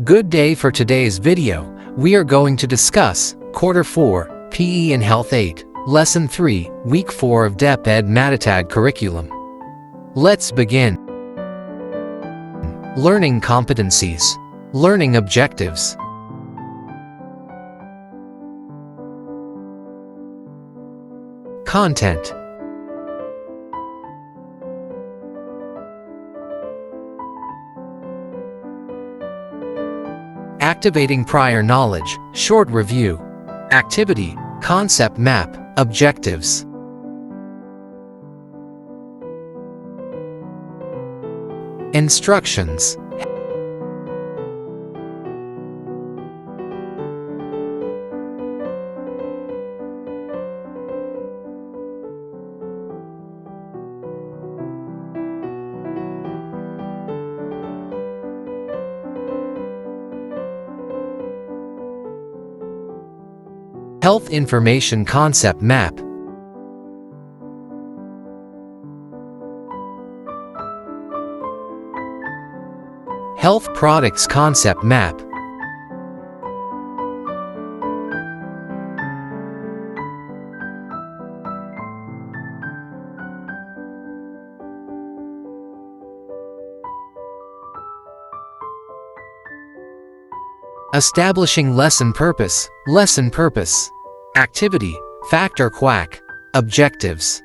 Good day. For today's video, we are going to discuss Quarter 4, PE and Health 8, Lesson 3, Week 4 of Deped Matatag curriculum. Let's begin. Learning competencies. Learning objectives. Content. Activating prior knowledge, short review. Activity, concept map, objectives. Instructions. Health information concept map. Health products concept map. Establishing lesson purpose. Lesson purpose. Activity, factor quack, objectives.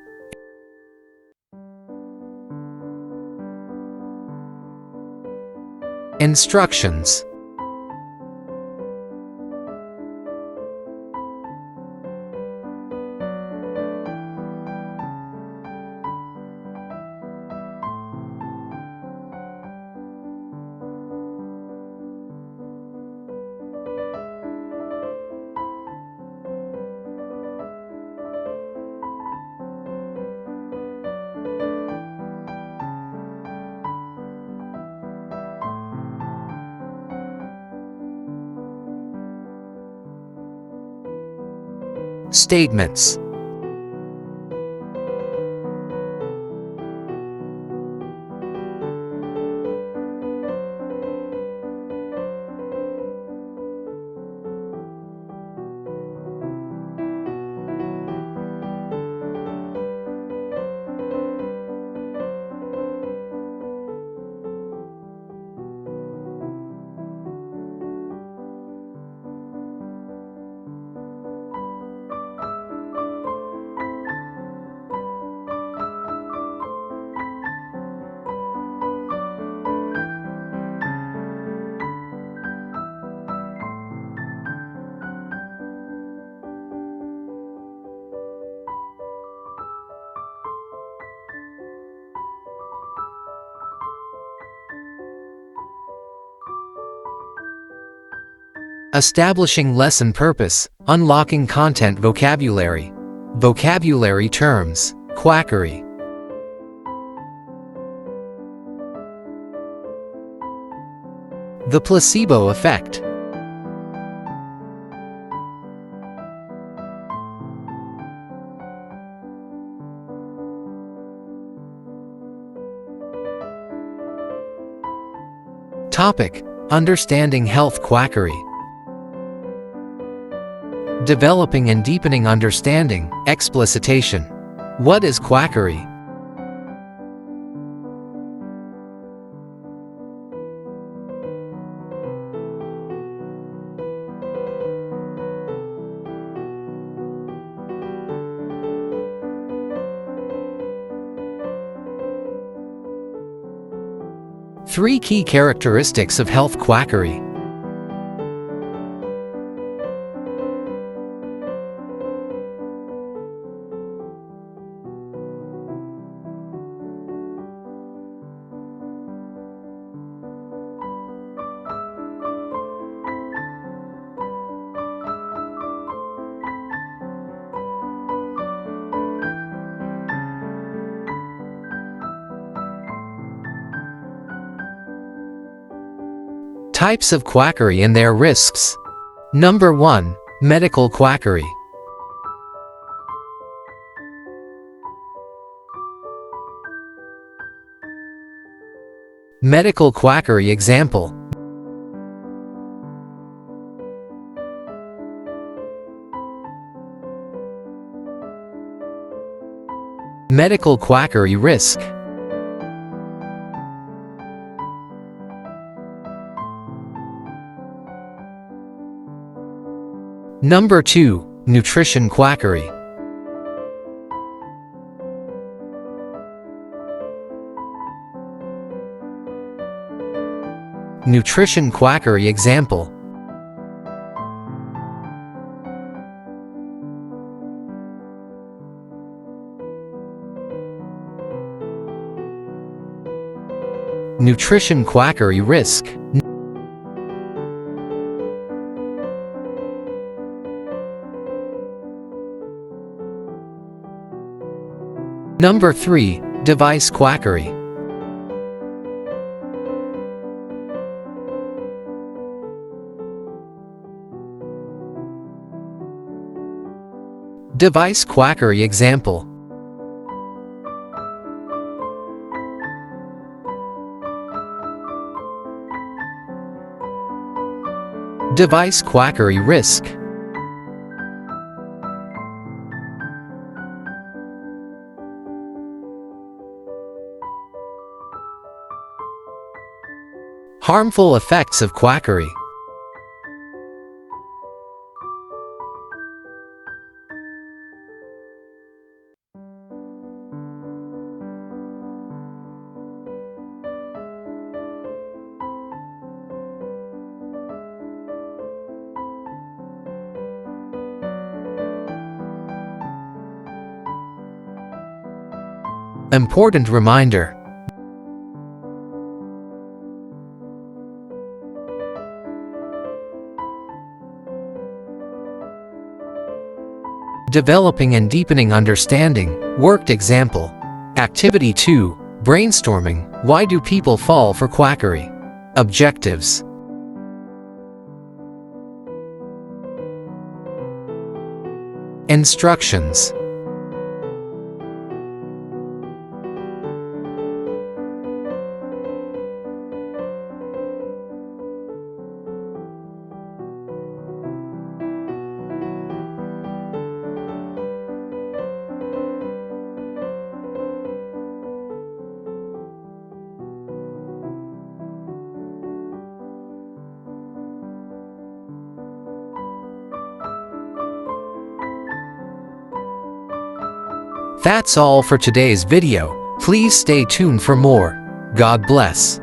Instructions. Statements. Establishing lesson purpose, unlocking content vocabulary. Vocabulary terms, quackery. The placebo effect. Topic: Understanding health quackery. Developing and deepening understanding, explicitation. What is quackery? Three key characteristics of health quackery. Types of quackery and their risks. Number 1. Medical quackery. Medical quackery example. Medical quackery risk. Number 2. Nutrition quackery. Nutrition quackery example. Nutrition quackery risk. Number 3. Device quackery. Device quackery example. Device quackery risk. Harmful effects of quackery. Important reminder. Developing and deepening understanding. Worked example. Activity 2. Brainstorming. Why do people fall for quackery? Objectives. Instructions. That's all for today's video. Please stay tuned for more. God bless.